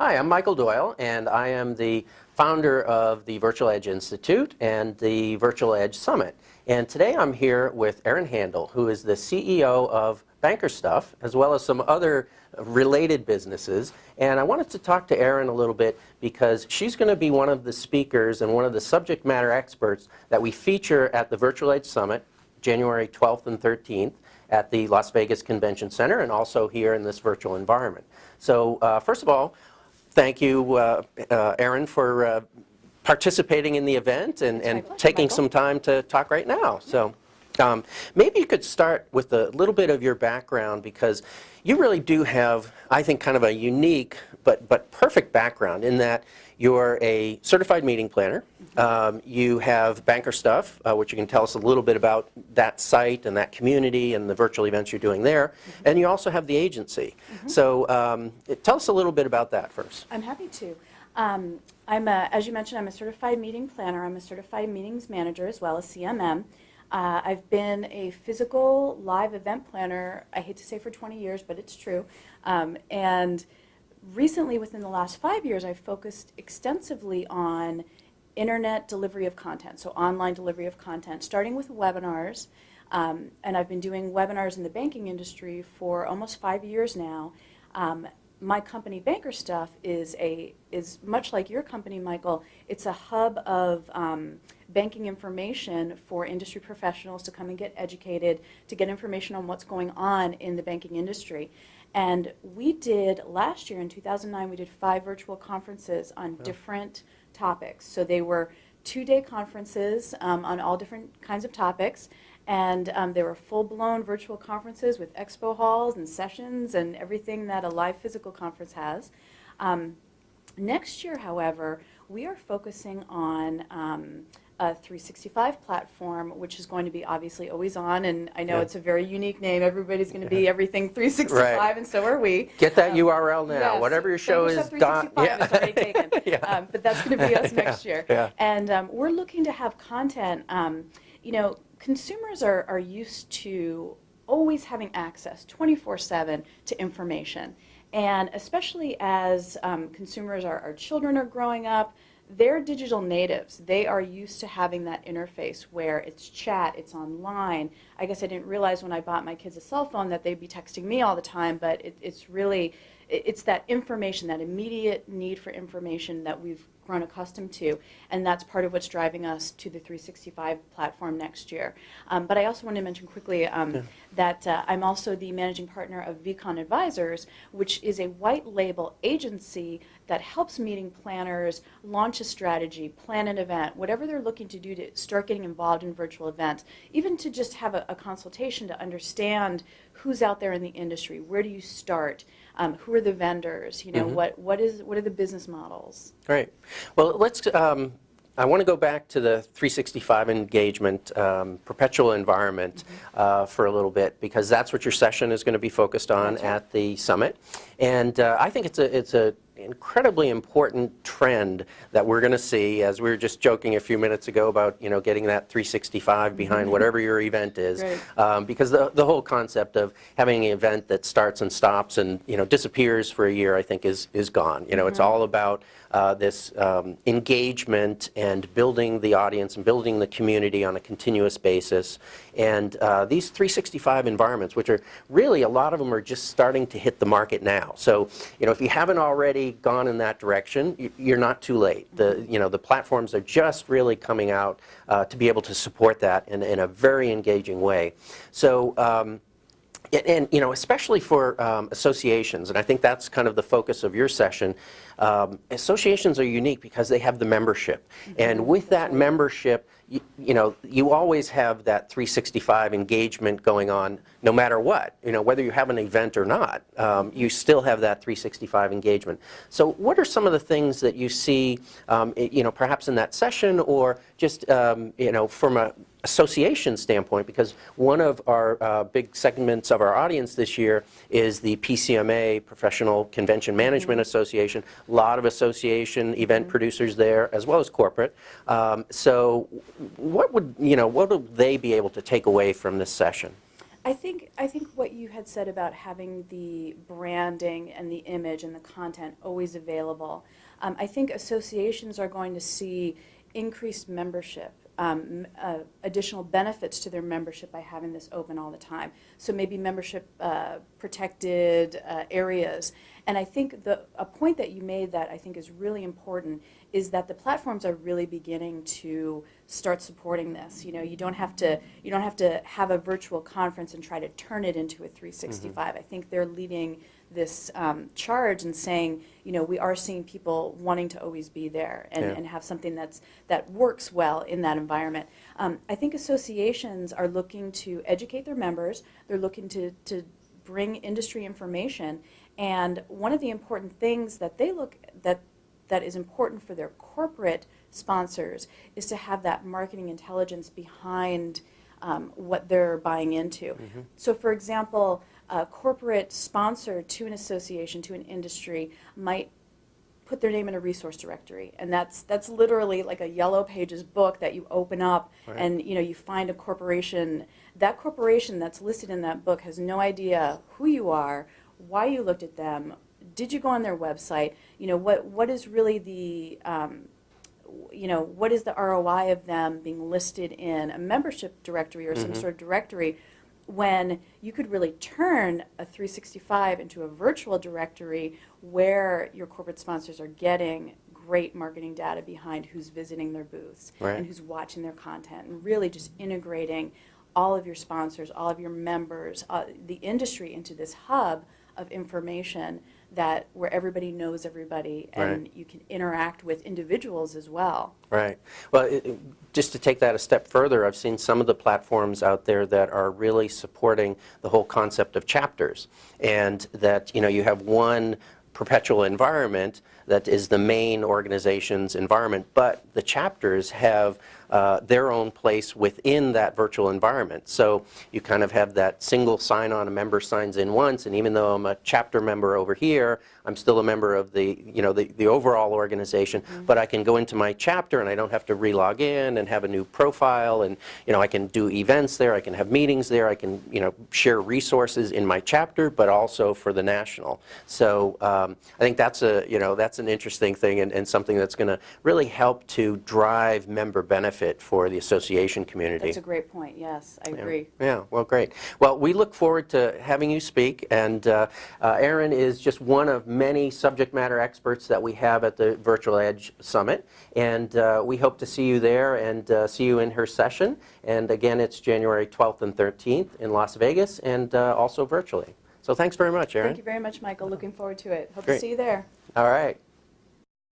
Hi, I'm Michael Doyle, and I am the founder of the Virtual Edge Institute and the Virtual Edge Summit. And today I'm here with Erin Handel, who is the CEO of Bankerstuff, as well as some other related businesses. And I wanted to talk to Erin a little bit because she's going to be one of the speakers and one of the subject matter experts that we feature at the Virtual Edge Summit, January 12th and 13th, at the Las Vegas Convention Center, and also here in this virtual environment. So first of all, thank you, Erin, for participating in the event and taking some time to talk right now. So maybe you could start with a little bit of your background, because you really do have, I think, kind of a unique but perfect background in that you're a certified meeting planner. You have Bankerstuff, which you can tell us a little bit about that site and that community and the virtual events you're doing there. And you also have the agency. So tell us a little bit about that first. I'm happy to. As you mentioned, I'm a certified meeting planner. I'm a certified meetings manager as well as CMM. I've been a physical live event planner, I hate to say for 20 years, but it's true. And recently, within the last 5 years, I've focused extensively on internet delivery of content, so online delivery of content, starting with webinars. And I've been doing webinars in the banking industry for almost 5 years now. My company, Bankerstuff, is much like your company, Michael. It's a hub of banking information for industry professionals to come and get educated, to get information on what's going on in the banking industry. And we did, last year in 2009, we did 5 virtual conferences on different topics. So they were 2-day conferences on all different kinds of topics. And they were full-blown virtual conferences with expo halls and sessions and everything that a live physical conference has. Next year, however, we are focusing on a 365 platform, which is going to be obviously always on, and I know it's a very unique name. Everybody's going to be everything 365, and so are we. Get that URL now. Yes, whatever your show is. 365 is already taken, but that's going to be us next year. And we're looking to have content. You know, consumers are used to always having access 24/7 to information, and especially as consumers, our children are growing up. They're digital natives. They are used to having that interface where it's chat, it's online. I guess I didn't realize when I bought my kids a cell phone that they'd be texting me all the time, but it's really, it's that information, that immediate need for information that we've grown accustomed to, and that's part of what's driving us to the 365 platform next year. But I also want to mention quickly that I'm also the managing partner of VCon Advisors, which is a white label agency that helps meeting planners launch a strategy, plan an event, whatever they're looking to do to start getting involved in virtual events, even to just have a consultation to understand who's out there in the industry, where do you start, who are the vendors, you know, what are the business models. Great. Well, let's. I want to go back to the 365 engagement, perpetual environment for a little bit, because that's what your session is going to be focused on at the summit. And I think it's a incredibly important trend that we're going to see, as we were just joking a few minutes ago about, you know, getting that 365 behind whatever your event is, because the whole concept of having an event that starts and stops and, you know, disappears for a year, I think is gone. You know, it's all about this engagement and building the audience and building the community on a continuous basis. And these 365 environments, which are really, a lot of them are just starting to hit the market now. So, you know, if you haven't already gone in that direction, you're not too late. The platforms are just really coming out to be able to support that in a very engaging way. So, and you know, especially for associations, and I think that's kind of the focus of your session. Associations are unique because they have the membership, and with that membership, you know, you always have that 365 engagement going on, no matter what. You know, whether you have an event or not, you still have that 365 engagement. So, what are some of the things that you see, you know, perhaps in that session, or just you know, from a association standpoint? Because one of our big segments of our audience this year is the PCMA, Professional Convention Management Association. A lot of association event producers there, as well as corporate. So what would they be able to take away from this session? I think what you had said about having the branding and the image and the content always available, I think associations are going to see increased membership, additional benefits to their membership by having this open all the time. So maybe membership protected areas. And I think a point that you made that I think is really important is that the platforms are really beginning to start supporting this. You know, you don't have to have a virtual conference and try to turn it into a 365. I think they're leading this charge and saying, you know, we are seeing people wanting to always be there and have something that works well in that environment. I think associations are looking to educate their members. They're looking to bring industry information. And one of the important things that they that is important for their corporate sponsors is to have that marketing intelligence behind what they're buying into. So for example, a corporate sponsor to an association, to an industry, might put their name in a resource directory, and that's literally like a Yellow Pages book that you open up, and you know, you find a corporation. That corporation that's listed in that book has no idea who you are, why you looked at them, did you go on their website, you know, what is really the you know, what is the ROI of them being listed in a membership directory or some sort of directory, when you could really turn a 365 into a virtual directory where your corporate sponsors are getting great marketing data behind who's visiting their booths and who's watching their content, and really just integrating all of your sponsors, all of your members, the industry into this hub of information that where everybody knows everybody, and you can interact with individuals as well. Right. Well, just to take that a step further, I've seen some of the platforms out there that are really supporting the whole concept of chapters, and that, you know, you have one perpetual environment that is the main organization's environment, but the chapters have their own place within that virtual environment. So you kind of have that single sign-on. A member signs in once, and even though I'm a chapter member over here, I'm still a member of the, you know, the overall organization. But I can go into my chapter, and I don't have to re-log in and have a new profile. And you know, I can do events there. I can have meetings there. I can, you know, share resources in my chapter, but also for the national. So I think that's a, you know, that's an interesting thing, and something that's going to really help to drive member benefit for the association community. That's a great point. Yes, I agree. Yeah, well, great. Well, we look forward to having you speak, and Erin is just one of many subject matter experts that we have at the Virtual Edge Summit, and we hope to see you there and see you in her session. And again, it's January 12th and 13th in Las Vegas, and also virtually. So thanks very much, Erin. Thank you very much, Michael. Looking forward to it. Hope Great. to see you there. All right.